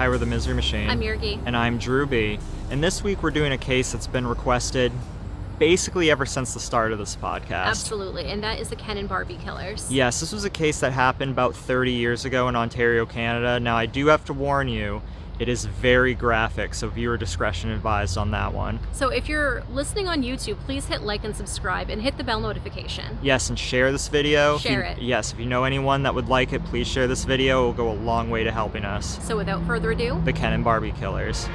Hi, we're the Misery Machine. I'm Yergy. And I'm Drewby. And this week we're doing a case that's been requested basically ever since the start of this podcast. Absolutely, and that is the Canon Barbie Killers. Yes, this was a case that happened about 30 years ago in Ontario, Canada. Now, I do have to warn you, it is very graphic, so viewer discretion advised on that one. So if you're listening on YouTube, please hit like and subscribe and hit the bell notification. Yes, and share this video. Share it. Yes, if you know anyone that would like it, please share this video. It will go a long way to helping us. So without further ado, The Canon Barbie Killers.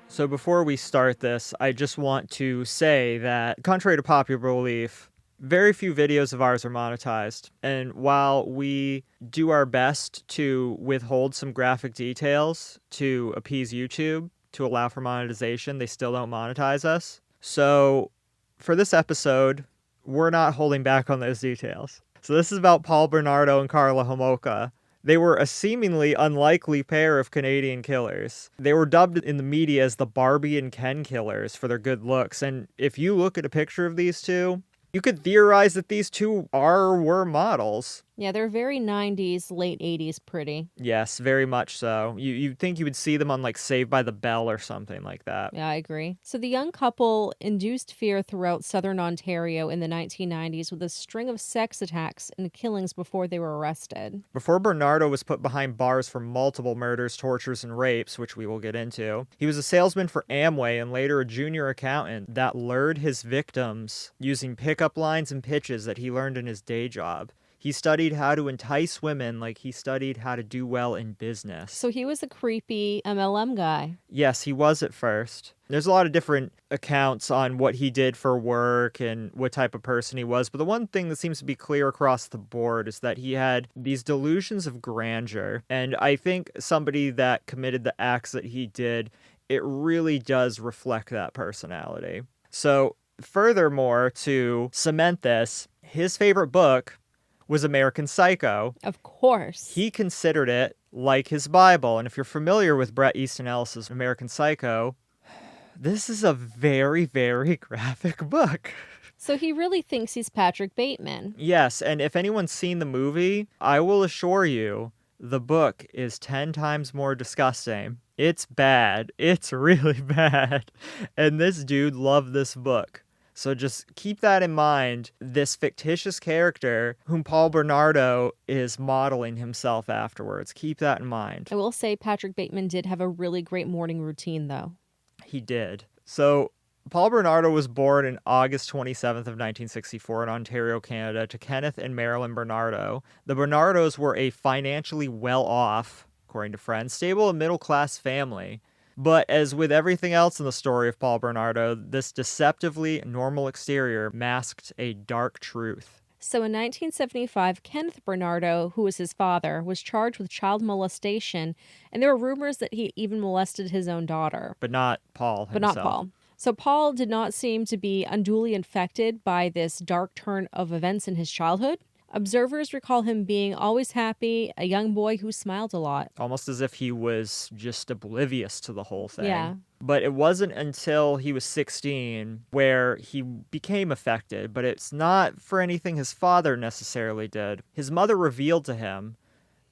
So before we start this, I just want to say that, contrary to popular belief, very few videos of ours are monetized. And while we do our best to withhold some graphic details to appease YouTube, to allow for monetization, they still don't monetize us. So for this episode, we're not holding back on those details. So this is about Paul Bernardo and Karla Homolka. They were a seemingly unlikely pair of Canadian killers. They were dubbed in the media as the Barbie and Ken killers for their good looks. And if you look at a picture of these two, you could theorize that these two were models. Yeah, they're very 90s, late 80s pretty. Yes, very much so. You'd think you would see them on like Saved by the Bell or something like that. Yeah, I agree. So the young couple induced fear throughout southern Ontario in the 1990s with a string of sex attacks and killings before they were arrested. Before Bernardo was put behind bars for multiple murders, tortures, and rapes, which we will get into, he was a salesman for Amway and later a junior accountant that lured his victims using pickup lines and pitches that he learned in his day job. He studied how to entice women like he studied how to do well in business. So he was a creepy MLM guy. Yes, he was at first. There's a lot of different accounts on what he did for work and what type of person he was, but the one thing that seems to be clear across the board is that he had these delusions of grandeur. And I think somebody that committed the acts that he did, it really does reflect that personality. So furthermore, to cement this, his favorite book was American Psycho. Of course. He considered it like his Bible. And if you're familiar with Bret Easton Ellis's American Psycho, this is a very, very graphic book. So he really thinks he's Patrick Bateman. Yes, and if anyone's seen the movie, I will assure you the book is 10 times more disgusting. It's bad. It's really bad. And this dude loved this book. So just keep that in mind, this fictitious character whom Paul Bernardo is modeling himself afterwards. Keep that in mind. I will say Patrick Bateman did have a really great morning routine, though. He did. So Paul Bernardo was born on August 27th of 1964 in Ontario, Canada, to Kenneth and Marilyn Bernardo. The Bernardos were a financially well-off, according to friends, stable and middle-class family. But as with everything else in the story of Paul Bernardo, this deceptively normal exterior masked a dark truth. So in 1975, Kenneth Bernardo, who was his father, was charged with child molestation, and there were rumors that he even molested his own daughter. But not Paul himself. But not Paul. So Paul did not seem to be unduly infected by this dark turn of events in his childhood. Observers recall him being always happy, a young boy who smiled a lot. Almost as if he was just oblivious to the whole thing. Yeah. But it wasn't until he was 16 where he became affected, but it's not for anything his father necessarily did. His mother revealed to him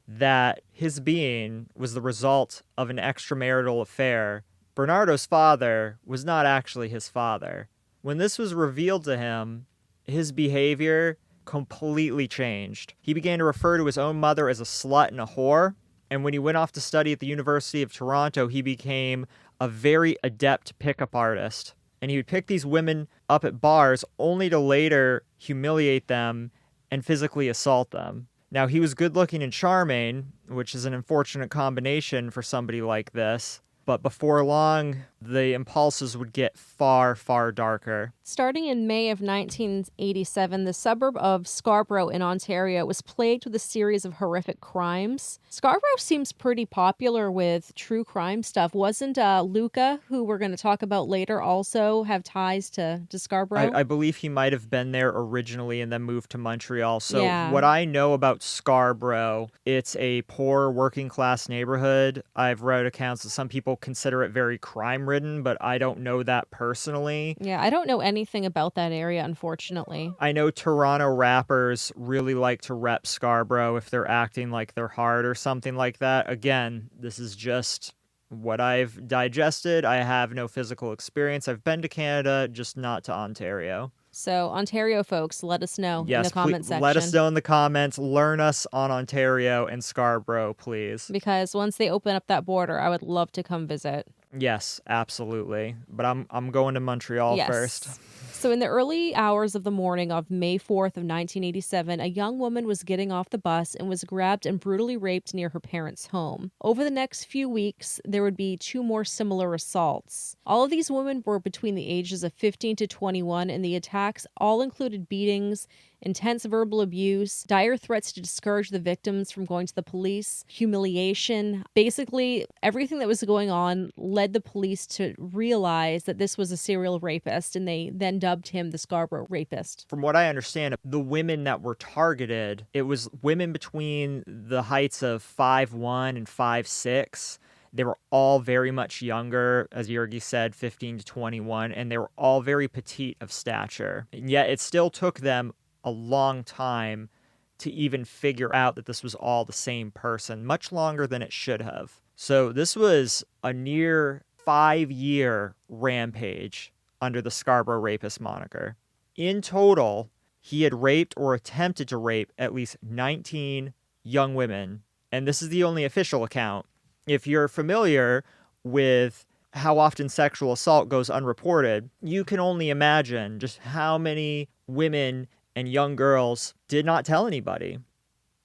that his being was the result of an extramarital affair. Bernardo's father was not actually his father. When this was revealed to him, his behavior completely changed. He began to refer to his own mother as a slut and a whore, and when he went off to study at the University of Toronto, he became a very adept pickup artist. And he would pick these women up at bars only to later humiliate them and physically assault them. Now, he was good-looking and charming, which is an unfortunate combination for somebody like this. But before long, the impulses would get far, far darker. Starting in May of 1987, the suburb of Scarborough in Ontario was plagued with a series of horrific crimes. Scarborough seems pretty popular with true crime stuff. Wasn't Luca, who we're going to talk about later, also have ties to Scarborough? I believe he might have been there originally and then moved to Montreal. So Yeah. What I know about Scarborough, it's a poor working class neighborhood. I've read accounts that some people consider it very crime-ridden, but I don't know that personally. Yeah, I don't know anything about that area, unfortunately. I know Toronto rappers really like to rep Scarborough if they're acting like they're hard or something like that. Again, this is just what I've digested. I have no physical experience. I've been to Canada, just not to Ontario. So, Ontario folks, let us know in the Yes, comment please let us section. know in the comments. Learn us on Ontario and Scarborough, please. Because once they open up that border, I would love to come visit. Yes, absolutely. But I'm going to Montreal first. Yes. So in the early hours of the morning of May 4th of 1987, a young woman was getting off the bus and was grabbed and brutally raped near her parents' home. Over the next few weeks, there would be 2 more similar assaults. All of these women were between the ages of 15 to 21, and the attacks all included beatings, intense verbal abuse, dire threats to discourage the victims from going to the police, humiliation. Basically, everything that was going on led the police to realize that this was a serial rapist, and they then dubbed him the Scarborough Rapist. From what I understand, the women that were targeted, it was women between the heights of 5'1" and 5'6". They were all very much younger, as Yergy said, 15 to 21, and they were all very petite of stature. And yet it still took them a long time to even figure out that this was all the same person, much longer than it should have. So this was a near 5-year rampage under the Scarborough Rapist moniker. In total, he had raped or attempted to rape at least 19 young women, and this is the only official account. If you're familiar with how often sexual assault goes unreported, you can only imagine just how many women and young girls did not tell anybody.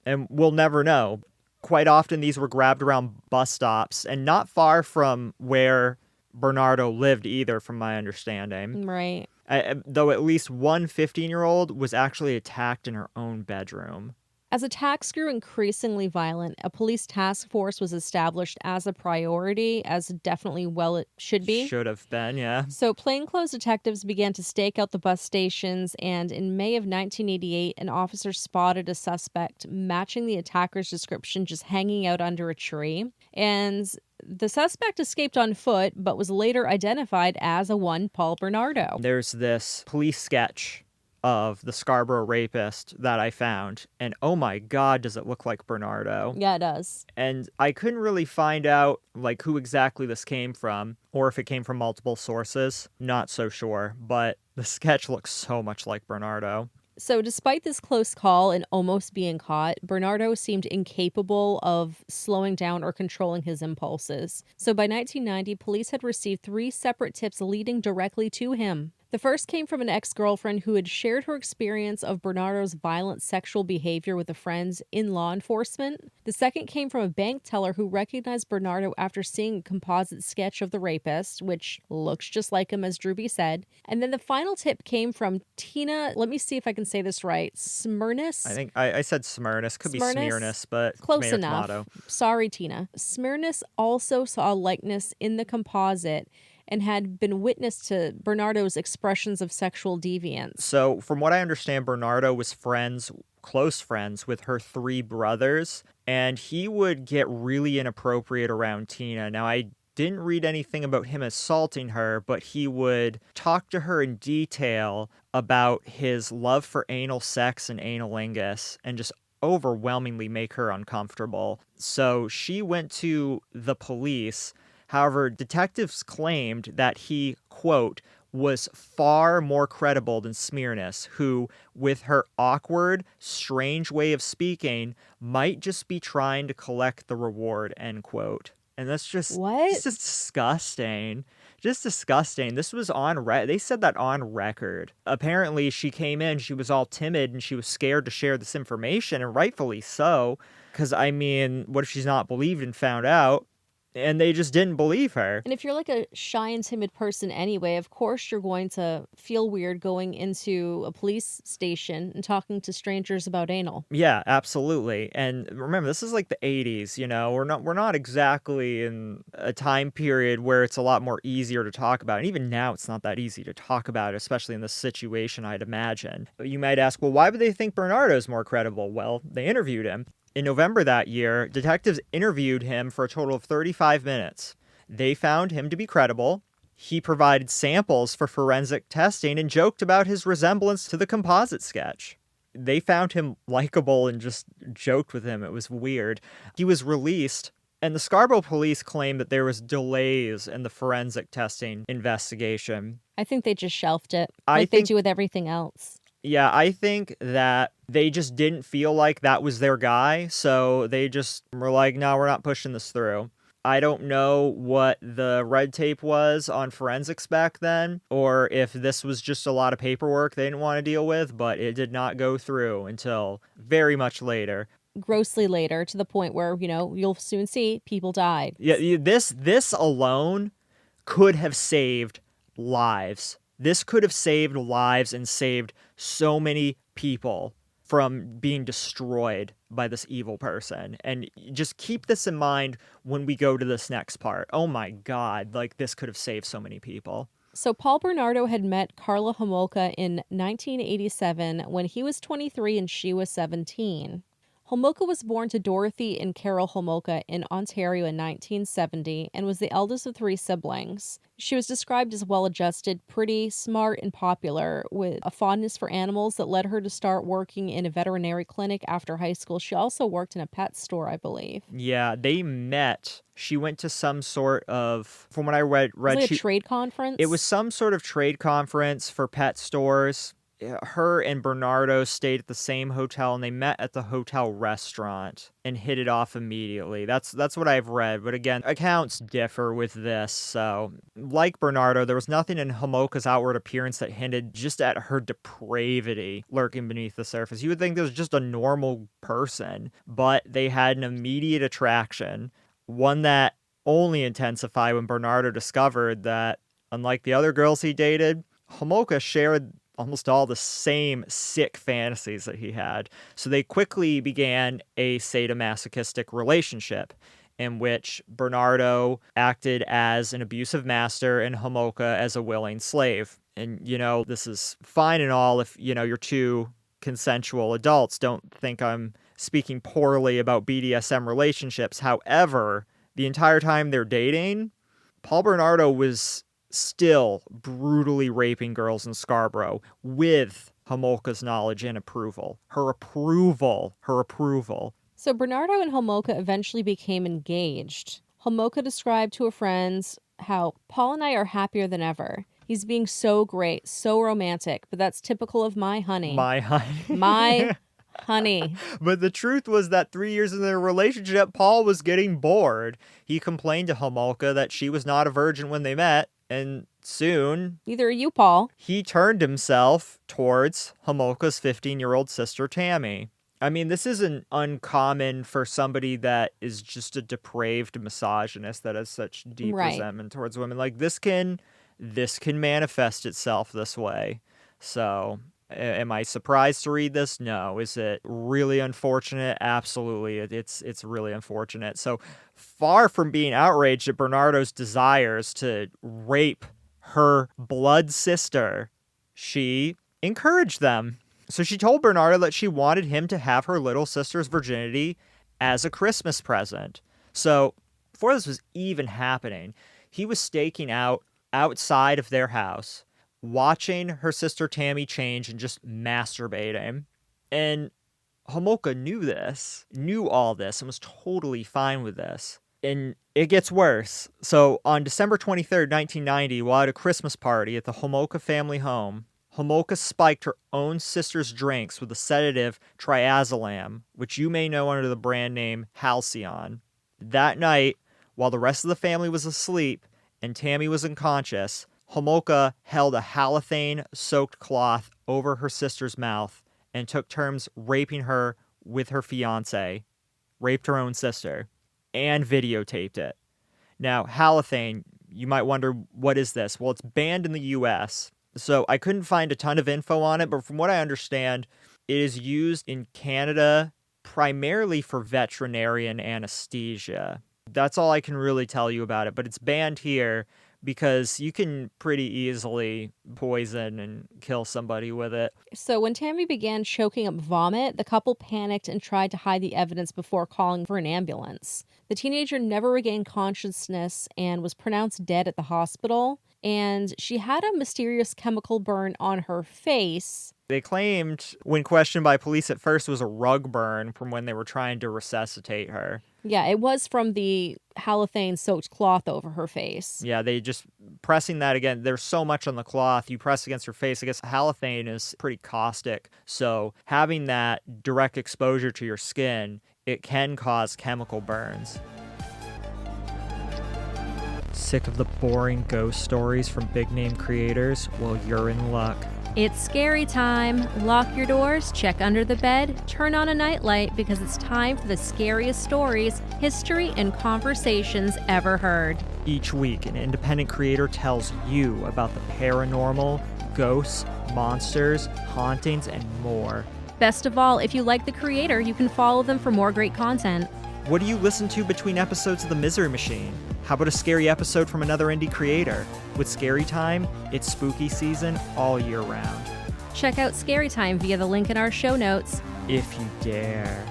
And we'll never know. Quite often these were grabbed around bus stops and not far from where Bernardo lived either, from my understanding. Right. Though at least one 15-year-old was actually attacked in her own bedroom. As attacks grew increasingly violent, a police task force was established as a priority, as definitely it should be. Should have been, yeah. So plainclothes detectives began to stake out the bus stations, and in May of 1988, an officer spotted a suspect matching the attacker's description just hanging out under a tree. And the suspect escaped on foot, but was later identified as a one Paul Bernardo. There's this police sketch of the Scarborough Rapist that I found, and oh my god, does it look like Bernardo. Yeah, it does. And I couldn't really find out like who exactly this came from, or if it came from multiple sources. Not so sure, but the sketch looks so much like Bernardo. So despite this close call and almost being caught, Bernardo seemed incapable of slowing down or controlling his impulses. So by 1990, police had received 3 separate tips leading directly to him. The first came from an ex-girlfriend who had shared her experience of Bernardo's violent sexual behavior with a friend in law enforcement. The second came from a bank teller who recognized Bernardo after seeing a composite sketch of the rapist, which looks just like him, as Drewby said. And then the final tip came from Tina, let me see if I can say this right, Smyrnis? I think I said Smyrnis, could be Smyrnis, but close tomato, enough. tomato. Sorry, Tina. Smyrnis also saw a likeness in the composite and had been witness to Bernardo's expressions of sexual deviance. So, from what I understand, Bernardo was close friends with her 3 brothers, and he would get really inappropriate around Tina. Now, I didn't read anything about him assaulting her, but he would talk to her in detail about his love for anal sex and analingus, and just overwhelmingly make her uncomfortable. So, she went to the police. However, detectives claimed that he, quote, was far more credible than Smyrnis, who, with her awkward, strange way of speaking, might just be trying to collect the reward, end quote. And that's just, What? It's just disgusting. Just disgusting. This was they said that on record. Apparently, she came in, she was all timid, and she was scared to share this information, and rightfully so. Because, I mean, what if she's not believed and found out? And they just didn't believe her. And if you're like a shy and timid person anyway, of course you're going to feel weird going into a police station and talking to strangers about anal. Yeah, absolutely. And remember, this is like the 80s, you know. We're not exactly in a time period where it's a lot more easier to talk about. And even now it's not that easy to talk about, especially in this situation, I'd imagine. You might ask, well, why would they think Bernardo's more credible? Well, they interviewed him. In November that year, detectives interviewed him for a total of 35 minutes. They found him to be credible. He provided samples for forensic testing and joked about his resemblance to the composite sketch. They found him likable and just joked with him. It was weird. He was released, and the Scarborough police claimed that there was delays in the forensic testing investigation. I think they just shelved it, I like they think- do with everything else. Yeah, I think that they just didn't feel like that was their guy, so they just were like, no, we're not pushing this through. I don't know what the red tape was on forensics back then, or if this was just a lot of paperwork they didn't want to deal with, but it did not go through until very much later. Grossly later, to the point where, you'll soon see people died. Yeah, this alone could have saved lives. This could have saved lives and saved so many people from being destroyed by this evil person. And just keep this in mind when we go to this next part. Oh my God, like this could have saved so many people. So Paul Bernardo had met Karla Homolka in 1987 when he was 23 and she was 17. Homolka was born to Dorothy and Carol Homolka in Ontario in 1970 and was the eldest of 3 siblings. She was described as well-adjusted, pretty, smart, and popular, with a fondness for animals that led her to start working in a veterinary clinic after high school. She also worked in a pet store, I believe. Yeah, they met. She went to some sort of, from what I read, Was it like a trade conference? It was some sort of trade conference for pet stores. Her and Bernardo stayed at the same hotel, and they met at the hotel restaurant and hit it off immediately. That's what I've read. But again, accounts differ with this. So, like Bernardo, there was nothing in Homolka's outward appearance that hinted just at her depravity lurking beneath the surface. You would think this was just a normal person, but they had an immediate attraction, one that only intensified when Bernardo discovered that, unlike the other girls he dated, Homolka shared almost all the same sick fantasies that he had. So they quickly began a sadomasochistic relationship in which Bernardo acted as an abusive master and Homolka as a willing slave. And, this is fine and all if, you're 2 consensual adults. Don't think I'm speaking poorly about BDSM relationships. However, the entire time they're dating, Paul Bernardo was still brutally raping girls in Scarborough with Homolka's knowledge and approval. Her approval. So Bernardo and Homolka eventually became engaged. Homolka described to her friends how Paul and I are happier than ever. He's being so great, so romantic, but that's typical of my honey. My honey. My honey. But the truth was that 3 years into their relationship, Paul was getting bored. He complained to Homolka that she was not a virgin when they met. And soon, Neither are you, Paul. He turned himself towards Homolka's 15-year-old sister, Tammy. I mean, this isn't uncommon for somebody that is just a depraved misogynist that has such deep resentment towards women. Like, this can manifest itself this way. So, am I surprised to read this? No. Is it really unfortunate? Absolutely. It's really unfortunate. So, far from being outraged at Bernardo's desires to rape her blood sister, she encouraged them. So she told Bernardo that she wanted him to have her little sister's virginity as a Christmas present. So before this was even happening, he was staking out outside of their house, watching her sister Tammy change and just masturbating. And Homolka knew all this, and was totally fine with this. And it gets worse. So on December 23rd, 1990, while at a Christmas party at the Homolka family home, Homolka spiked her own sister's drinks with the sedative triazolam, which you may know under the brand name Halcyon. That night, while the rest of the family was asleep and Tammy was unconscious, Homolka held a halothane-soaked cloth over her sister's mouth and took turns raping her with her fiancé, raped her own sister, and videotaped it. Now, halothane, you might wonder, what is this? Well, it's banned in the U.S., so I couldn't find a ton of info on it, but from what I understand, it is used in Canada primarily for veterinarian anesthesia. That's all I can really tell you about it, but it's banned here because you can pretty easily poison and kill somebody with it. So when Tammy began choking up vomit, the couple panicked and tried to hide the evidence before calling for an ambulance. The teenager never regained consciousness and was pronounced dead at the hospital, and she had a mysterious chemical burn on her face. They claimed, when questioned by police at first, it was a rug burn from when they were trying to resuscitate her. Yeah, it was from the halothane-soaked cloth over her face. Yeah, they just pressing that again. There's so much on the cloth. You press against her face. I guess halothane is pretty caustic. So having that direct exposure to your skin, it can cause chemical burns. Sick of the boring ghost stories from big-name creators? Well, you're in luck. It's scary time. Lock your doors, check under the bed, turn on a nightlight because it's time for the scariest stories, history, and conversations ever heard. Each week, an independent creator tells you about the paranormal, ghosts, monsters, hauntings, and more. Best of all, if you like the creator, you can follow them for more great content. What do you listen to between episodes of The Misery Machine? How about a scary episode from another indie creator? With Scary Time, it's spooky season all year round. Check out Scary Time via the link in our show notes. If you dare.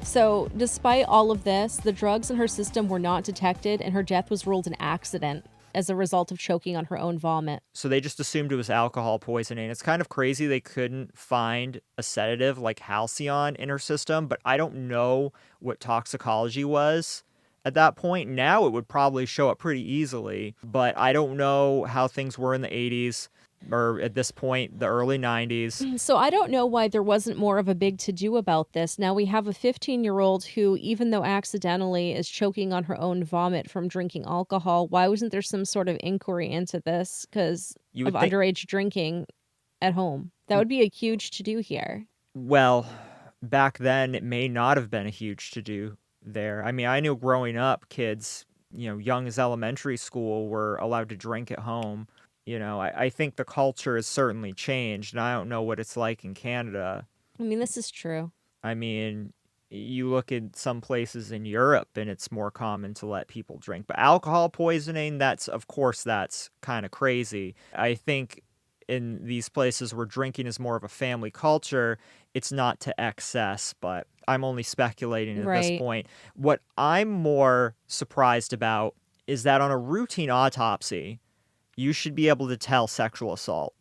So, despite all of this, the drugs in her system were not detected and her death was ruled an accident as a result of choking on her own vomit. So they just assumed it was alcohol poisoning. It's kind of crazy they couldn't find a sedative like halcyon in her system, but I don't know what toxicology was at that point. Now it would probably show up pretty easily, but I don't know how things were in the 80s or at this point, the early 90s. So I don't know why there wasn't more of a big to-do about this. Now we have a 15-year-old who, even though accidentally, is choking on her own vomit from drinking alcohol. Why wasn't there some sort of inquiry into this because of underage drinking at home? That would be a huge to-do here. Well, back then, it may not have been a huge to-do there. I mean, I knew growing up, kids, young as elementary school, were allowed to drink at home. I think the culture has certainly changed, and I don't know what it's like in Canada. I mean, this is true. I mean, you look at some places in Europe, and it's more common to let people drink. But alcohol poisoning, that's kind of crazy. I think in these places where drinking is more of a family culture, it's not to excess, but I'm only speculating at this point. What I'm more surprised about is that on a routine autopsy, you should be able to tell sexual assault.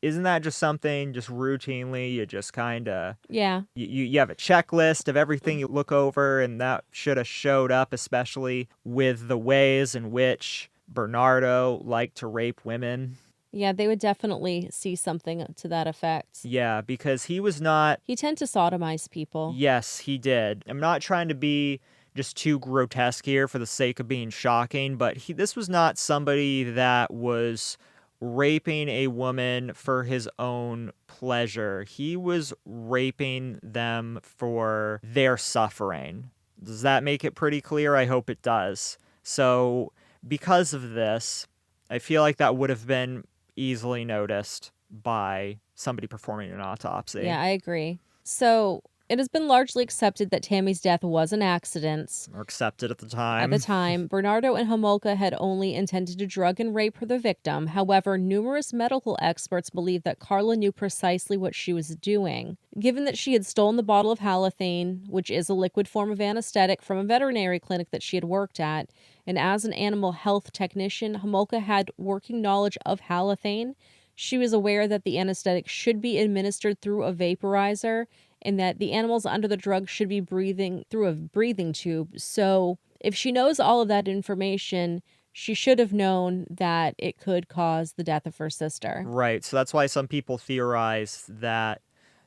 Isn't that just something just routinely you just kind of... Yeah. You have a checklist of everything you look over, and that should have showed up, especially with the ways in which Bernardo liked to rape women. Yeah, they would definitely see something to that effect. Yeah, because he was not... He tended to sodomize people. Yes, he did. I'm not trying to be just too grotesque here for the sake of being shocking, but this was not somebody that was raping a woman for his own pleasure. He was raping them for their suffering. Does that make it pretty clear? I hope it does. So because of this, I feel like that would have been easily noticed by somebody performing an autopsy. Yeah, I agree. So it has been largely accepted that Tammy's death was an accident. Or accepted at the time. At the time, Bernardo and Homolka had only intended to drug and rape the victim. However, numerous medical experts believe that Karla knew precisely what she was doing. Given that she had stolen the bottle of halothane, which is a liquid form of anesthetic, from a veterinary clinic that she had worked at, and as an animal health technician, Homolka had working knowledge of halothane. She was aware that the anesthetic should be administered through a vaporizer and that the animals under the drug should be breathing through a breathing tube. So if she knows all of that information, she should have known that it could cause the death of her sister. Right. So that's why some people theorize that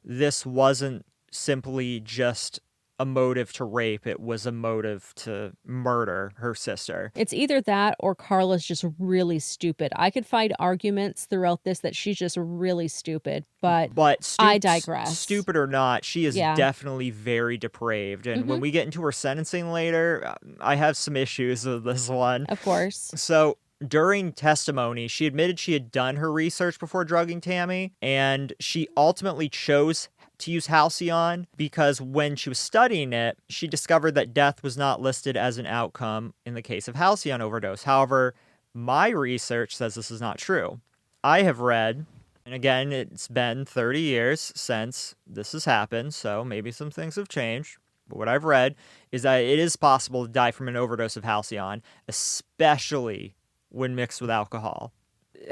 this wasn't simply just a motive to rape. It was a motive to murder her sister. It's either that or Karla's just really stupid. I could find arguments throughout this that she's just really stupid, but I digress. Stupid or not, she is definitely very depraved. And when we get into her sentencing later, I have some issues with this one. Of course. So During testimony, she admitted she had done her research before drugging Tammy, and she ultimately chose to use Halcyon because when she was studying it, she discovered that death was not listed as an outcome in the case of Halcyon overdose. However, my research says this is not true. I have read, and again, it's been 30 years since this has happened, so maybe some things have changed. But what I've read is that it is possible to die from an overdose of Halcyon, especially when mixed with alcohol.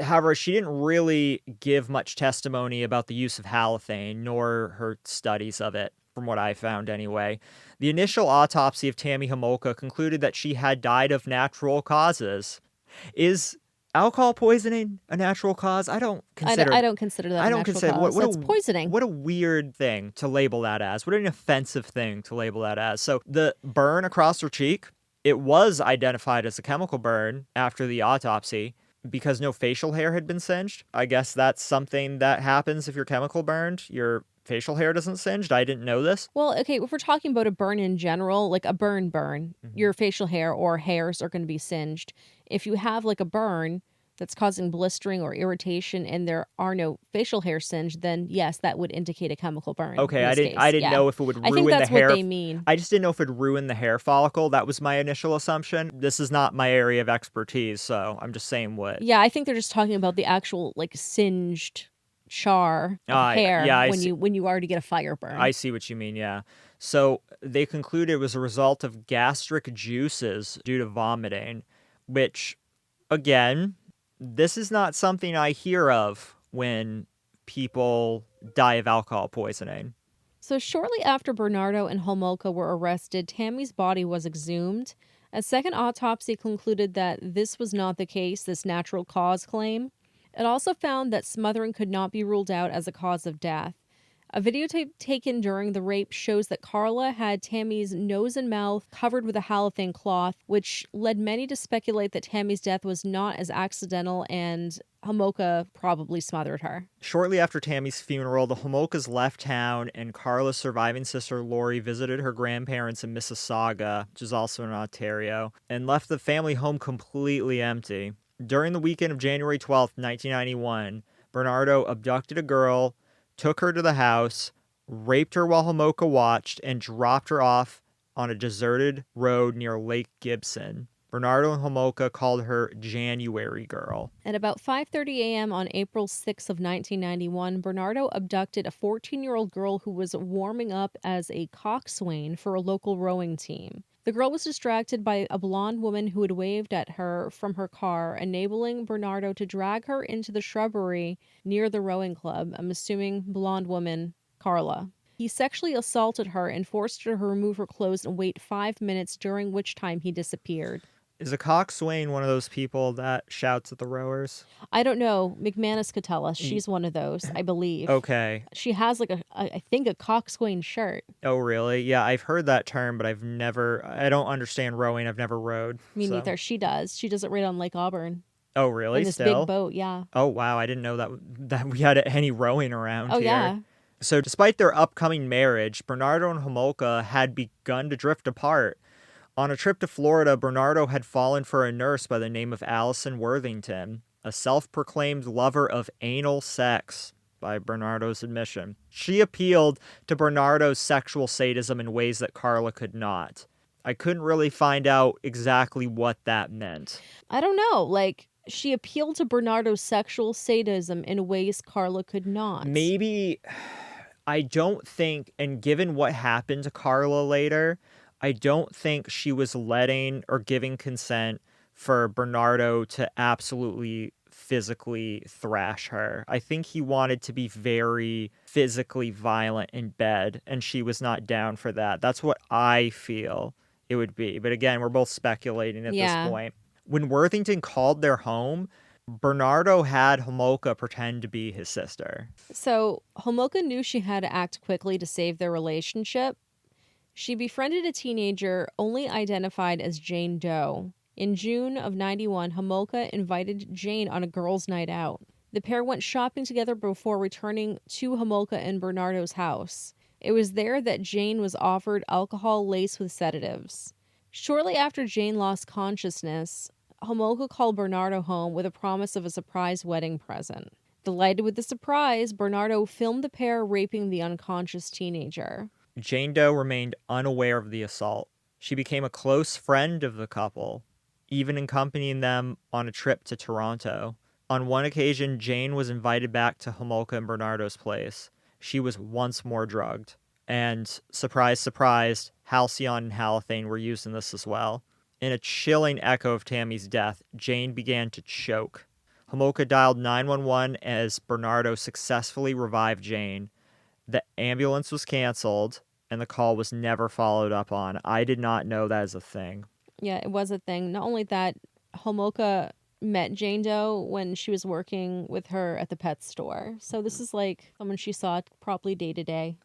However, she didn't really give much testimony about the use of halothane, nor her studies of it, from what I found anyway. The initial autopsy of Tammy Homolka concluded that she had died of natural causes. Is alcohol poisoning a natural cause? I don't consider that a natural cause. That's poisoning. What a weird thing to label that as. What an offensive thing to label that as. So the burn across her cheek, it was identified as a chemical burn after the autopsy because no facial hair had been singed. I guess that's something that happens if you're chemical burned. Your facial hair doesn't singed. I didn't know this. Well, okay, if we're talking about a burn in general, like a burn, your facial hair or hairs are going to be singed. If you have like a burn that's causing blistering or irritation and there are no facial hair singed, then yes, that would indicate a chemical burn. Okay, I didn't know if it would ruin the hair. I think that's what they mean. I just didn't know if it would ruin the hair follicle. That was my initial assumption. This is not my area of expertise, so I'm just saying what. Yeah, I think they're just talking about the actual like singed char of hair when you already get a fire burn. I see what you mean, yeah. So they concluded it was a result of gastric juices due to vomiting, which, again, this is not something I hear of when people die of alcohol poisoning. So shortly after Bernardo and Homolka were arrested, Tammy's body was exhumed. A second autopsy concluded that this was not the case, this natural cause claim. It also found that smothering could not be ruled out as a cause of death. A videotape taken during the rape shows that Karla had Tammy's nose and mouth covered with a halothane cloth, which led many to speculate that Tammy's death was not as accidental and Homolka probably smothered her. Shortly after Tammy's funeral, the Homolkas left town and Karla's surviving sister Lori visited her grandparents in Mississauga, which is also in Ontario, and left the family home completely empty. During the weekend of January 12th, 1991, Bernardo abducted a girl, took her to the house, raped her while Homolka watched, and dropped her off on a deserted road near Lake Gibson. Bernardo and Homolka called her January Girl. At about 5:30 a.m. on April 6 of 1991, Bernardo abducted a 14-year-old girl who was warming up as a coxswain for a local rowing team. The girl was distracted by a blonde woman who had waved at her from her car, enabling Bernardo to drag her into the shrubbery near the rowing club. I'm assuming blonde woman, Karla. He sexually assaulted her and forced her to remove her clothes and wait 5 minutes, during which time he disappeared. Is a coxswain one of those people that shouts at the rowers? I don't know. McManus could tell us. She's one of those, I believe. Okay. She has like I think a coxswain shirt. Oh, really? Yeah, I've heard that term, but I don't understand rowing. I've never rowed. Me neither. She does. She does it right on Lake Auburn. Oh, really? In this big boat, yeah. Oh, wow. I didn't know that we had any rowing around here. Oh, yeah. So despite their upcoming marriage, Bernardo and Homolka had begun to drift apart. On a trip to Florida, Bernardo had fallen for a nurse by the name of Allison Worthington, a self-proclaimed lover of anal sex, by Bernardo's admission. She appealed to Bernardo's sexual sadism in ways that Karla could not. I couldn't really find out exactly what that meant. I don't know. Like, she appealed to Bernardo's sexual sadism in ways Karla could not. Maybe, I don't think, and given what happened to Karla later, I don't think she was letting or giving consent for Bernardo to absolutely physically thrash her. I think he wanted to be very physically violent in bed, and she was not down for that. That's what I feel it would be. But again, we're both speculating at this point. When Worthington called their home, Bernardo had Homolka pretend to be his sister. So Homolka knew she had to act quickly to save their relationship. She befriended a teenager only identified as Jane Doe. In June of 91, Homolka invited Jane on a girls' night out. The pair went shopping together before returning to Homolka and Bernardo's house. It was there that Jane was offered alcohol laced with sedatives. Shortly after Jane lost consciousness, Homolka called Bernardo home with a promise of a surprise wedding present. Delighted with the surprise, Bernardo filmed the pair raping the unconscious teenager. Jane Doe remained unaware of the assault. She became a close friend of the couple, even accompanying them on a trip to Toronto. On one occasion, Jane was invited back to Homolka and Bernardo's place. She was once more drugged. And surprise, surprise, halcyon and halothane were used in this as well. In a chilling echo of Tammy's death, Jane began to choke. Homolka dialed 911 as Bernardo successfully revived Jane. The ambulance was canceled, and the call was never followed up on. I did not know that as a thing. Yeah, it was a thing. Not only that, Homolka met Jane Doe when she was working with her at the pet store. So this is like someone she saw probably day to day.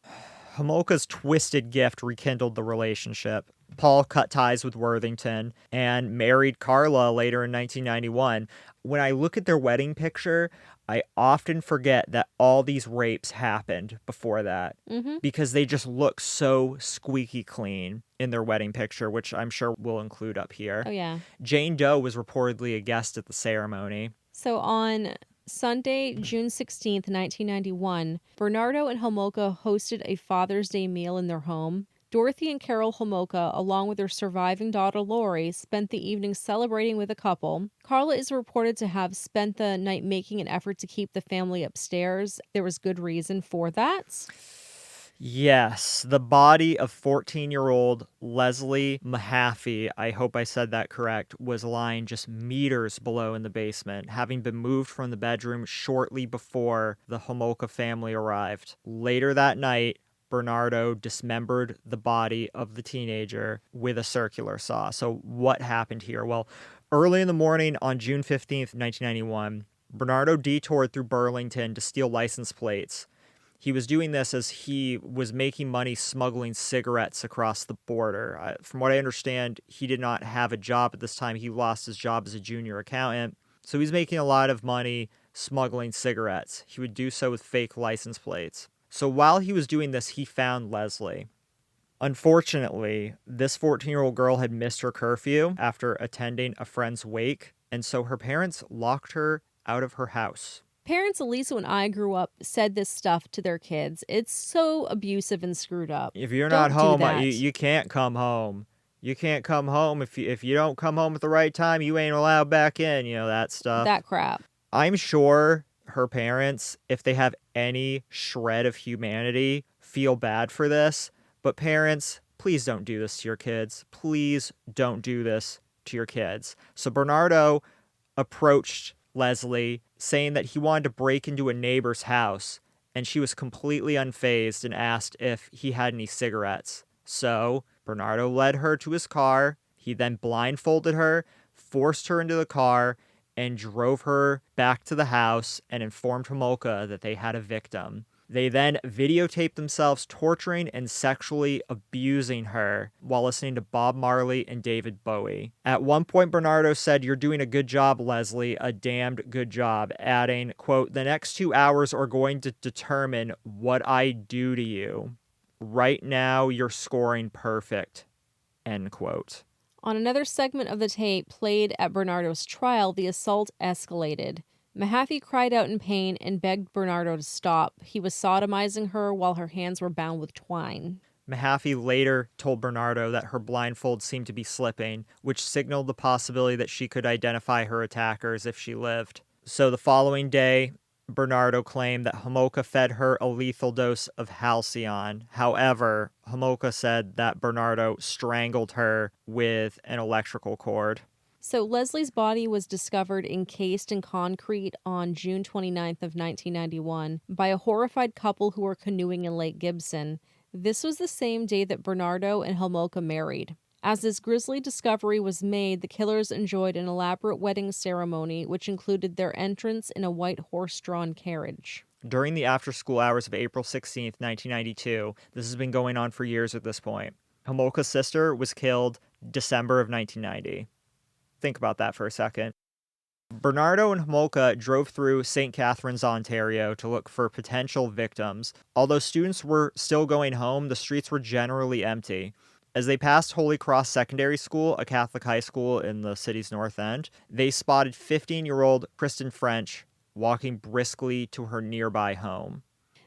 Homolka's twisted gift rekindled the relationship. Paul cut ties with Worthington and married Karla later in 1991. When I look at their wedding picture, I often forget that all these rapes happened before that because they just look so squeaky clean in their wedding picture, which I'm sure we'll include up here. Oh, yeah. Jane Doe was reportedly a guest at the ceremony. So on Sunday, June 16th, 1991, Bernardo and Homolka hosted a Father's Day meal in their home. Dorothy and Carol Homolka, along with their surviving daughter Lori, spent the evening celebrating with the couple. Karla is reported to have spent the night making an effort to keep the family upstairs. There was good reason for that. Yes, the body of 14-year-old Leslie Mahaffy, I hope I said that correct, was lying just meters below in the basement, having been moved from the bedroom shortly before the Homolka family arrived. Later that night, Bernardo dismembered the body of the teenager with a circular saw. So what happened here? Well, early in the morning on June 15th, 1991, Bernardo detoured through Burlington to steal license plates. He was doing this as he was making money smuggling cigarettes across the border. From what I understand, he did not have a job at this time. He lost his job as a junior accountant. So he's making a lot of money smuggling cigarettes. He would do so with fake license plates. So while he was doing this, he found Leslie. Unfortunately, this 14-year-old girl had missed her curfew after attending a friend's wake, and so her parents locked her out of her house. Parents, at least when I grew up, said this stuff to their kids. It's so abusive and screwed up. If you're Don't not home, do that. you can't come home. You can't come home. If you don't come home at the right time, you ain't allowed back in, that stuff. That crap. I'm sure her parents, if they have any shred of humanity, feel bad for this. But parents, please don't do this to your kids. Please don't do this to your kids. So Bernardo approached Leslie saying that he wanted to break into a neighbor's house, and she was completely unfazed and asked if he had any cigarettes. So Bernardo led her to his car. He then blindfolded her, forced her into the car, and drove her back to the house and informed Homolka that they had a victim. They then videotaped themselves torturing and sexually abusing her while listening to Bob Marley and David Bowie. At one point, Bernardo said, "You're doing a good job, Leslie, a damned good job," adding, quote, "The next 2 hours are going to determine what I do to you. Right now, you're scoring perfect," end quote. On another segment of the tape played at Bernardo's trial, the assault escalated. Mahaffy cried out in pain and begged Bernardo to stop. He was sodomizing her while her hands were bound with twine. Mahaffy later told Bernardo that her blindfold seemed to be slipping, which signaled the possibility that she could identify her attackers if she lived. So the following day, Bernardo claimed that Homolka fed her a lethal dose of halcyon. However, Homolka said that Bernardo strangled her with an electrical cord. So Leslie's body was discovered encased in concrete on June 29th of 1991 by a horrified couple who were canoeing in Lake Gibson. This was the same day that Bernardo and Homolka married. As this grisly discovery was made, the killers enjoyed an elaborate wedding ceremony, which included their entrance in a white horse-drawn carriage. During the after-school hours of April 16th, 1992, this has been going on for years at this point. Homolka's sister was killed December of 1990. Think about that for a second. Bernardo and Homolka drove through St. Catharines, Ontario to look for potential victims. Although students were still going home, the streets were generally empty. As they passed Holy Cross Secondary School, a Catholic high school in the city's north end, they spotted 15-year-old Kristen French walking briskly to her nearby home.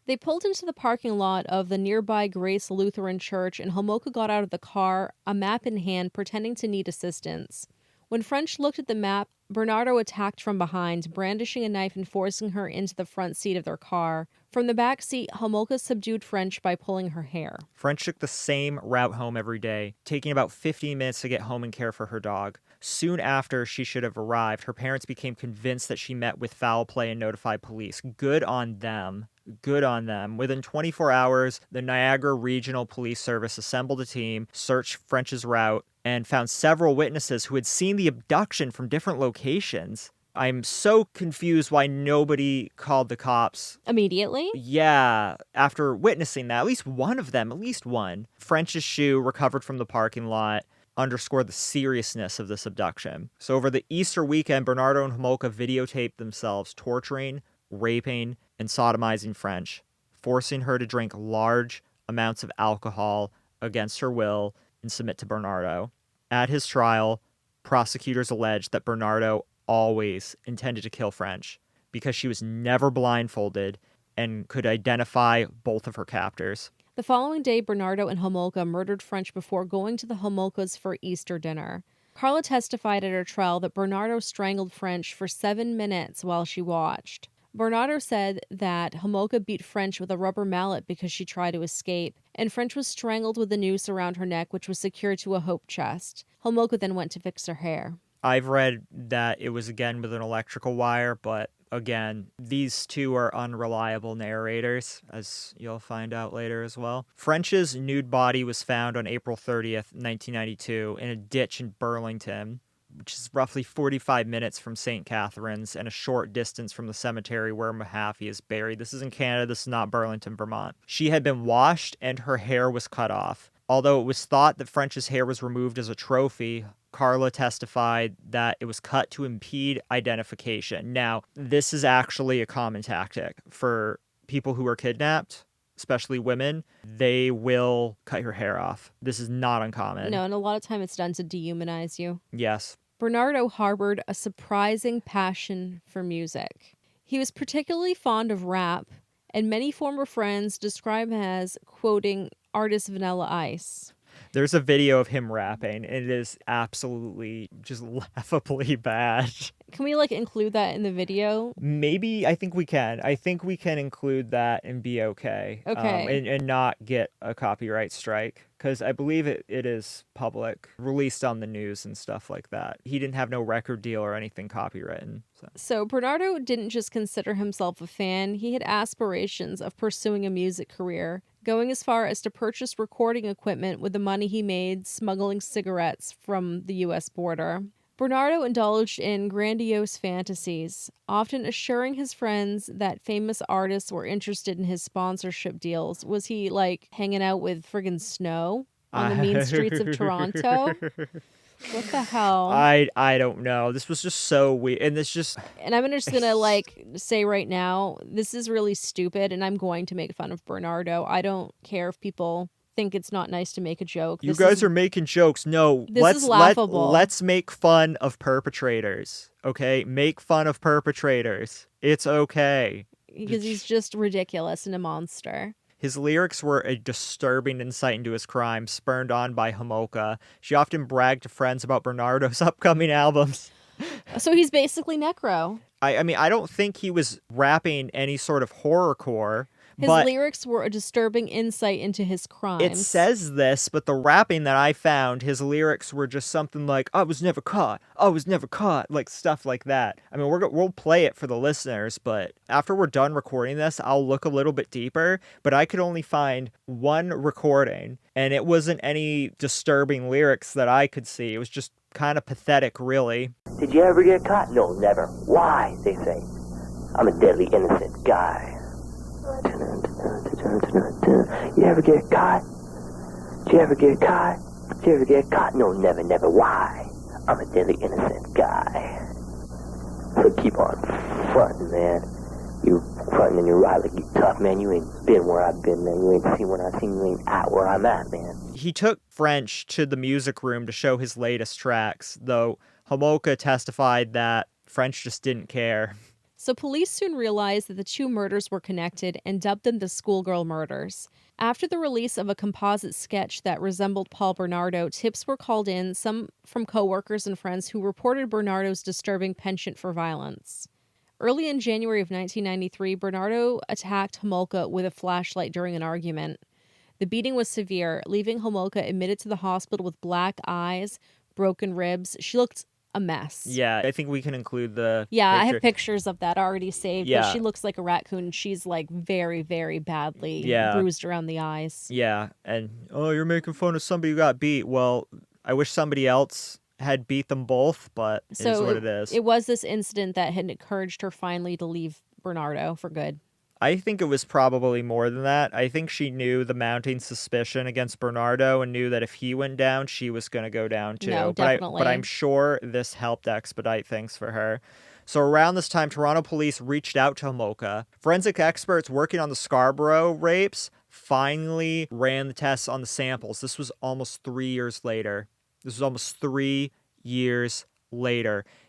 They pulled into the parking lot of the nearby Grace Lutheran Church, and Homolka got out of the car, a map in hand, pretending to need assistance. When French looked at the map, Bernardo attacked from behind, brandishing a knife and forcing her into the front seat of their car. From the back seat, Homolka subdued French by pulling her hair. French took the same route home every day, taking about 15 minutes to get home and care for her dog. Soon after she should have arrived, her parents became convinced that she met with foul play and notified police. Good on them. Good on them. Within 24 hours, the Niagara Regional Police Service assembled a team, searched French's route, and found several witnesses who had seen the abduction from different locations. I'm so confused why nobody called the cops. Immediately? Yeah, after witnessing that, at least one. French's shoe recovered from the parking lot underscored the seriousness of this abduction. So over the Easter weekend, Bernardo and Homolka videotaped themselves torturing, raping, and sodomizing French, forcing her to drink large amounts of alcohol against her will and submit to Bernardo. At his trial, prosecutors alleged that Bernardo always intended to kill French because she was never blindfolded and could identify both of her captors. The following day, Bernardo and Homolka murdered French before going to the Homolkas for Easter dinner. Karla testified at her trial that Bernardo strangled French for 7 minutes while she watched. Bernardo said that Homolka beat French with a rubber mallet because she tried to escape, and French was strangled with a noose around her neck, which was secured to a hope chest. Homolka then went to fix her hair. I've read that it was again with an electrical wire, but again, these two are unreliable narrators, as you'll find out later as well. French's nude body was found on April 30th, 1992, in a ditch in Burlington, which is roughly 45 minutes from St. Catharines and a short distance from the cemetery where Mahaffy is buried. This is in Canada. This is not Burlington, Vermont. She had been washed and her hair was cut off. Although it was thought that French's hair was removed as a trophy, Karla testified that it was cut to impede identification. Now, this is actually a common tactic for people who are kidnapped, especially women. They will cut your hair off. This is not uncommon. No, and a lot of time it's done to dehumanize you. Yes. Bernardo harbored a surprising passion for music. He was particularly fond of rap, and many former friends describe him as, quoting, artist Vanilla Ice. There's a video of him rapping, and it is absolutely just laughably bad. Can we, include that in the video? Maybe. I think we can. I think we can include that and be okay. Okay. And not get a copyright strike, because I believe it is public, released on the news and stuff like that. He didn't have no record deal or anything copywritten. So Bernardo didn't just consider himself a fan. He had aspirations of pursuing a music career, going as far as to purchase recording equipment with the money he made smuggling cigarettes from the U.S. border. Bernardo indulged in grandiose fantasies, often assuring his friends that famous artists were interested in his sponsorship deals. Was he, hanging out with friggin' Snow on the mean streets of Toronto? What the hell? I don't know. This was just so weird. And I'm just gonna say right now, this is really stupid, and I'm going to make fun of Bernardo. I don't care if people think it's not nice to make a joke. You guys are making jokes. No, this is laughable. Let's make fun of perpetrators. Okay? Make fun of perpetrators. It's okay. Because he's just ridiculous and a monster. His lyrics were a disturbing insight into his crime, spurned on by Homolka. She often bragged to friends about Bernardo's upcoming albums. So he's basically Necro. I mean, I don't think he was rapping any sort of horrorcore. His lyrics were a disturbing insight into his crimes. It says this, but the rapping that I found, his lyrics were just something like, I was never caught, like stuff like that. I mean, we'll play it for the listeners, but after we're done recording this, I'll look a little bit deeper, but I could only find one recording, and it wasn't any disturbing lyrics that I could see. It was just kind of pathetic, really. Did you ever get caught? No, never. Why, they say. I'm a deadly innocent guy. You ever get caught? Did you ever get caught? Did you ever get caught? No, never, never. Why? I'm a deadly innocent guy. So keep on fronting, man. You frontin' and you ride like you tough, man. You ain't been where I've been, man. You ain't seen what I've seen. You ain't at where I'm at, man. He took French to the music room to show his latest tracks, though Homolka testified that French just didn't care. So police soon realized that the two murders were connected and dubbed them the Schoolgirl Murders. After the release of a composite sketch that resembled Paul Bernardo, tips were called in, some from coworkers and friends who reported Bernardo's disturbing penchant for violence. Early in January of 1993, Bernardo attacked Homolka with a flashlight during an argument. The beating was severe, leaving Homolka admitted to the hospital with black eyes, broken ribs. She looked a mess. Yeah, I think we can include the Yeah, picture. I have pictures of that already saved. Yeah. But she looks like a raccoon. She's like very, very badly Yeah. bruised around the eyes. Yeah, and, oh, you're making fun of somebody who got beat. Well, I wish somebody else had beat them both, but it is what it is. It was this incident that had encouraged her finally to leave Bernardo for good. I think it was probably more than that. I think she knew the mounting suspicion against Bernardo and knew that if he went down, she was going to go down too. No, definitely. But I'm sure this helped expedite things for her. So around this time, Toronto police reached out to Homolka. Forensic experts working on the Scarborough rapes finally ran the tests on the samples. This was almost 3 years later.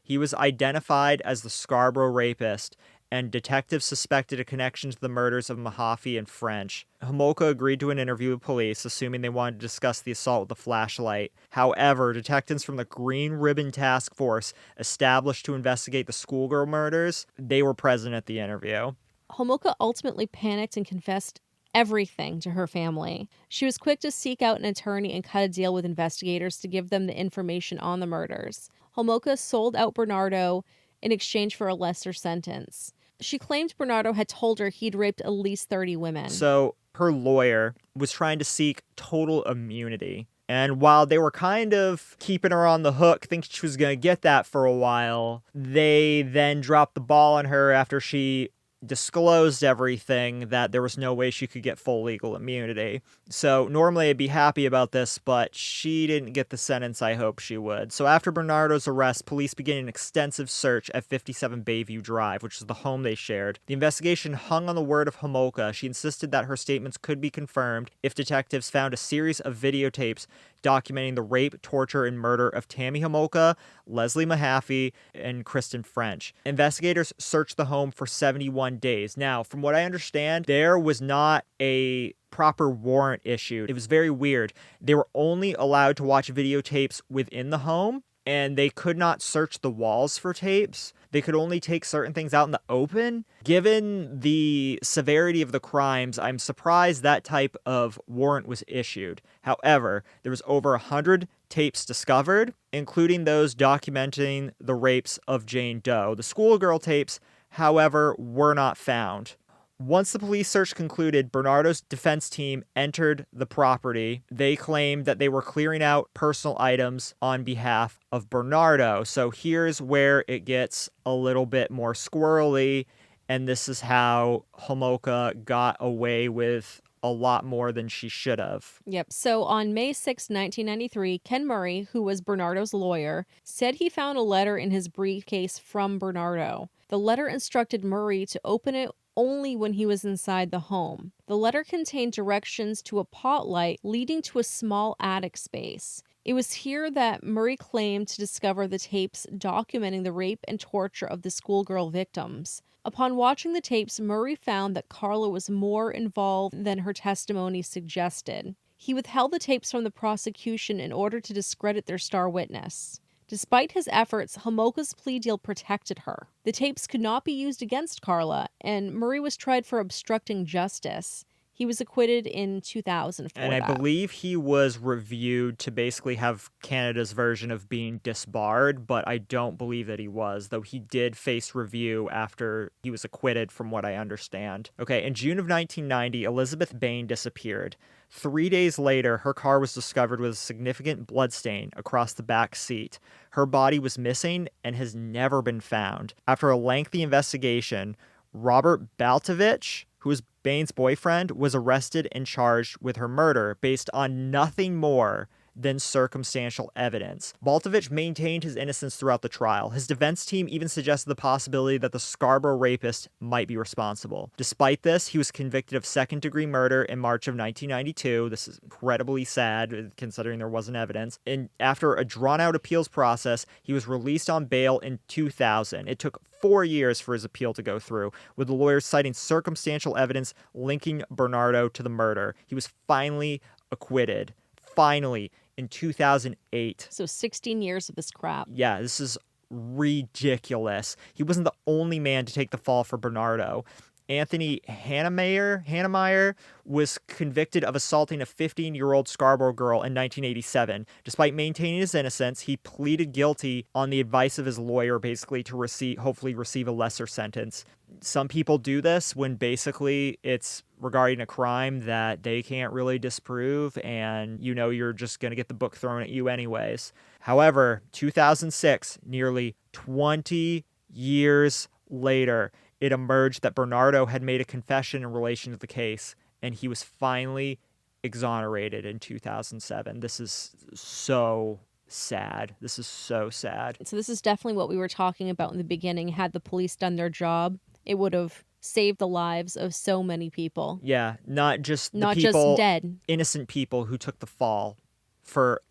He was identified as the Scarborough rapist, and detectives suspected a connection to the murders of Mahaffy and French. Homolka agreed to an interview with police, assuming they wanted to discuss the assault with a flashlight. However, detectives from the Green Ribbon Task Force, established to investigate the Schoolgirl Murders, they were present at the interview. Homolka ultimately panicked and confessed everything to her family. She was quick to seek out an attorney and cut a deal with investigators to give them the information on the murders. Homolka sold out Bernardo in exchange for a lesser sentence. She claimed Bernardo had told her he'd raped at least 30 women. So her lawyer was trying to seek total immunity. And while they were kind of keeping her on the hook, thinking she was going to get that for a while, they then dropped the ball on her after she disclosed everything, that there was no way she could get full legal immunity. So normally I'd be happy about this, but she didn't get the sentence I hoped she would. So after Bernardo's arrest, police began an extensive search at 57 Bayview Drive, which is the home they shared. The investigation hung on the word of Homolka. She insisted that her statements could be confirmed if detectives found a series of videotapes documenting the rape, torture, and murder of Tammy Homolka, Leslie Mahaffy, and Kristen French. Investigators searched the home for 71 days. Now, from what I understand, there was not a proper warrant issued. It was very weird. They were only allowed to watch videotapes within the home, and they could not search the walls for tapes. They could only take certain things out in the open. Given the severity of the crimes, I'm surprised that type of warrant was issued. However, there was over 100 tapes discovered, including those documenting the rapes of Jane Doe. The schoolgirl tapes, however, were not found. Once the police search concluded, Bernardo's defense team entered the property. They claimed that they were clearing out personal items on behalf of Bernardo. So here's where it gets a little bit more squirrely, and this is how Homolka got away with a lot more than she should have. Yep. So on May 6, 1993, Ken Murray, who was Bernardo's lawyer, said he found a letter in his briefcase from Bernardo. The letter instructed Murray to open it only when he was inside the home. The letter contained directions to a pot light leading to a small attic space. It was here that Murray claimed to discover the tapes documenting the rape and torture of the schoolgirl victims. Upon watching the tapes, Murray found that Karla was more involved than her testimony suggested. He withheld the tapes from the prosecution in order to discredit their star witness. Despite his efforts, Homolka's plea deal protected her. The tapes could not be used against Karla, and Murray was tried for obstructing justice. He was acquitted in 2000 for and that. I believe he was reviewed to basically have Canada's version of being disbarred, but I don't believe that he was, though he did face review after he was acquitted, from what I understand. Okay, in June of 1990, Elizabeth Bain disappeared. 3 days later, her car was discovered with a significant bloodstain across the back seat. Her body was missing and has never been found. After a lengthy investigation, Robert Baltovich, who was Bain's boyfriend, was arrested and charged with her murder based on nothing more than circumstantial evidence. Baltovich maintained his innocence throughout the trial. His defense team even suggested the possibility that the Scarborough rapist might be responsible. Despite this, he was convicted of second-degree murder in March of 1992. This is incredibly sad, considering there wasn't evidence. And after a drawn-out appeals process, he was released on bail in 2000. It took 4 years for his appeal to go through, with the lawyers citing circumstantial evidence linking Bernardo to the murder. He was finally acquitted. Finally, in 2008. So 16 years of this crap. Yeah, this is ridiculous. He wasn't the only man to take the fall for Bernardo. Anthony Hannemeyer was convicted of assaulting a 15-year-old Scarborough girl in 1987. Despite maintaining his innocence, he pleaded guilty on the advice of his lawyer, basically to hopefully receive a lesser sentence. Some people do this when basically it's regarding a crime that they can't really disprove, and you're just going to get the book thrown at you anyways. However, 2006, nearly 20 years later, it emerged that Bernardo had made a confession in relation to the case, and he was finally exonerated in 2007. This is so sad. This is so sad. So this is definitely what we were talking about in the beginning. Had the police done their job, it would have saved the lives of so many people. Yeah, not just dead. Innocent people who took the fall for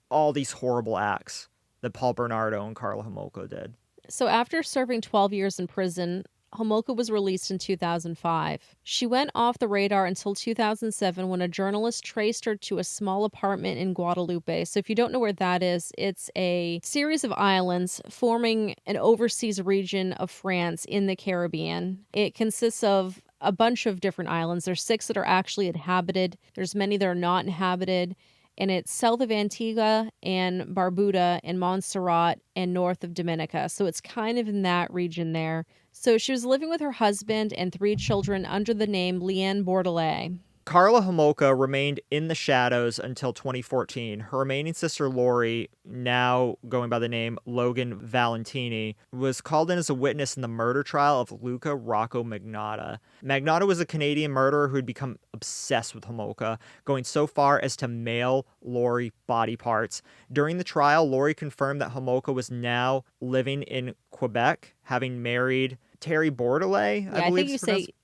all these horrible acts that Paul Bernardo and Karla Homolka did. So after serving 12 years in prison, Homolka was released in 2005. She went off the radar until 2007 when a journalist traced her to a small apartment in Guadeloupe. So if you don't know where that is, it's a series of islands forming an overseas region of France in the Caribbean. It consists of a bunch of different islands. There's 6 that are actually inhabited. There's many that are not inhabited. And it's south of Antigua and Barbuda and Montserrat and north of Dominica. So it's kind of in that region there. So she was living with her husband and 3 children under the name Leanne Bordelais. Karla Homolka remained in the shadows until 2014. Her remaining sister, Lori, now going by the name Logan Valentini, was called in as a witness in the murder trial of Luca Rocco Magnotta. Magnotta was a Canadian murderer who had become obsessed with Homolka, going so far as to mail Lori body parts. During the trial, Lori confirmed that Homolka was now living in Quebec, having married Terry Bordelais, I think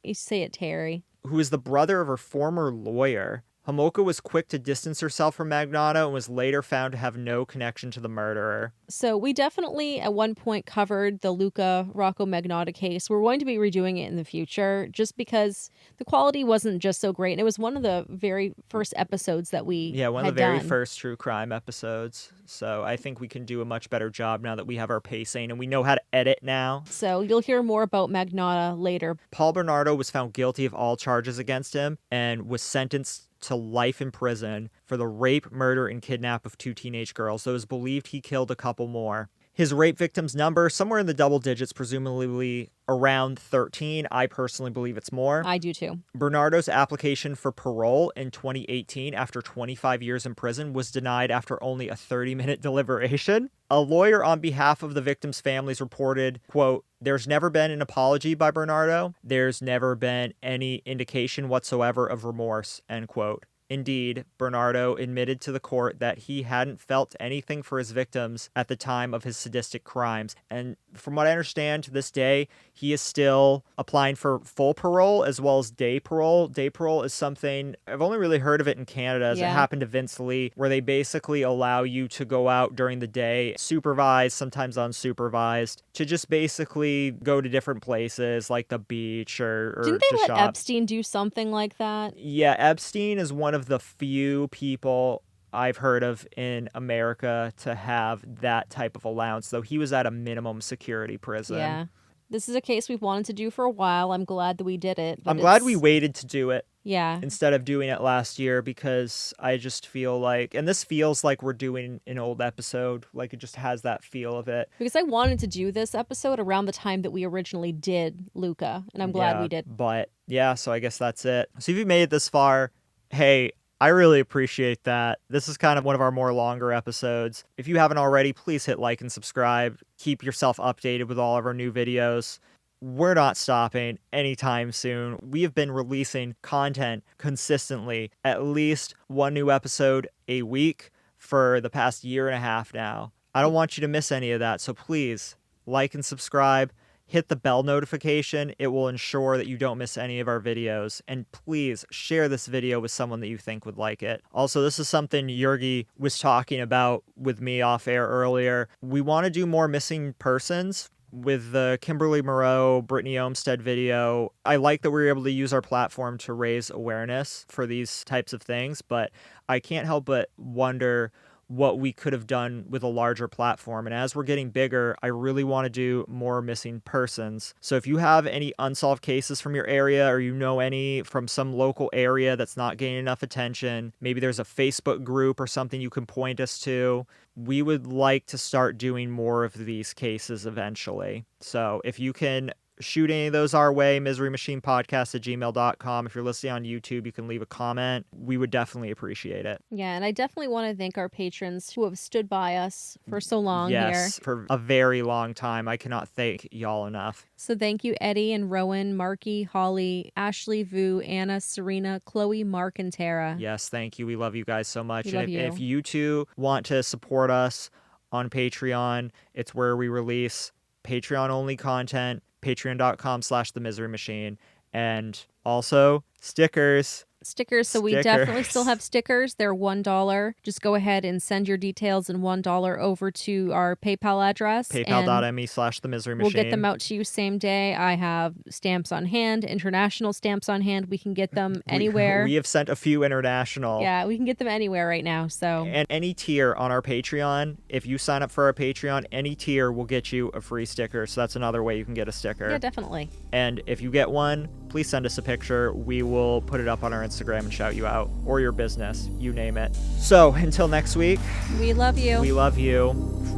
you say it Terry. Who is the brother of her former lawyer. Homolka was quick to distance herself from Magnotta and was later found to have no connection to the murderer. So we definitely at one point covered the Luca Rocco Magnotta case. We're going to be redoing it in the future just because the quality wasn't just so great. And it was one of the very first episodes that we one of the very first true crime episodes. So I think we can do a much better job now that we have our pacing and we know how to edit now. So you'll hear more about Magnotta later. Paul Bernardo was found guilty of all charges against him and was sentenced to life in prison for the rape, murder, and kidnap of 2 teenage girls, though it is believed he killed a couple more. His rape victims number, somewhere in the double digits, presumably around 13. I personally believe it's more. I do too. Bernardo's application for parole in 2018 after 25 years in prison was denied after only a 30-minute deliberation. A lawyer on behalf of the victims' families reported, quote, "There's never been an apology by Bernardo. There's never been any indication whatsoever of remorse," end quote. Indeed, Bernardo admitted to the court that he hadn't felt anything for his victims at the time of his sadistic crimes. And from what I understand, to this day, he is still applying for full parole as well as day parole. Day parole is something, I've only really heard of it in Canada, as it happened to Vince Lee, where they basically allow you to go out during the day, supervised, sometimes unsupervised, to just basically go to different places like the beach or Didn't they to let shop. Epstein do something like that? Yeah, Epstein is one of the few people I've heard of in America to have that type of allowance, though he was at a minimum security prison. Yeah. This is a case we've wanted to do for a while. I'm glad that we did it. I'm glad we waited to do it. Yeah. Instead of doing it last year, because I just feel like, and this feels like we're doing an old episode, like it just has that feel of it. Because I wanted to do this episode around the time that we originally did Luca, and I'm glad we did. But yeah, so I guess that's it. So if you made it this far, hey, I really appreciate that. This is kind of one of our more longer episodes. If you haven't already, please hit like and subscribe. Keep yourself updated with all of our new videos. We're not stopping anytime soon. We have been releasing content consistently, at least one new episode a week for the past year and a half now. I don't want you to miss any of that. So please like and subscribe. Hit the bell notification. It will ensure that you don't miss any of our videos. And please share this video with someone that you think would like it. Also, this is something Yergy was talking about with me off air earlier. We want to do more missing persons. With the Kimberly Moreau, Brittany Olmstead video, I like that we were able to use our platform to raise awareness for these types of things, but I can't help but wonder what we could have done with a larger platform. And as we're getting bigger, I really want to do more missing persons. So if you have any unsolved cases from your area, or you know any from some local area that's not getting enough attention, maybe there's a Facebook group or something you can point us to, we would like to start doing more of these cases eventually. So if you can shoot any of those our way, miserymachinepodcast@gmail.com. If you're listening on YouTube, you can leave a comment. We would definitely appreciate it. Yeah, and I definitely want to thank our patrons who have stood by us for so long Yes, here. for a very long time. I cannot thank y'all enough. So thank you, Eddie and Rowan, Marky, Holly, Ashley, Vu, Anna, Serena, Chloe, Mark, and Tara. Yes, thank you. We love you guys so much. We And love you. if you too want to support us on Patreon, it's where we release Patreon-only content, patreon.com/themiserymachine, and also stickers. So we definitely still have stickers. They're $1. Just go ahead and send your details and $1 over to our PayPal address. PayPal.me/themiserymachine. We'll get them out to you same day. I have stamps on hand, international stamps on hand. We can get them anywhere. We have sent a few international. Yeah, we can get them anywhere right now. So And any tier on our Patreon, if you sign up for our Patreon, any tier will get you a free sticker. So that's another way you can get a sticker. yeah, definitely. And if you get one, please send us a picture. We will put it up on our Instagram and shout you out, or your business, you name it. So until next week, We love you. we love you.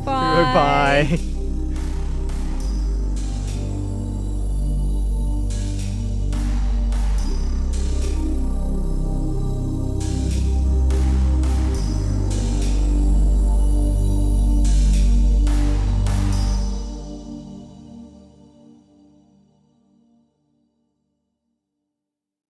Bye. Goodbye.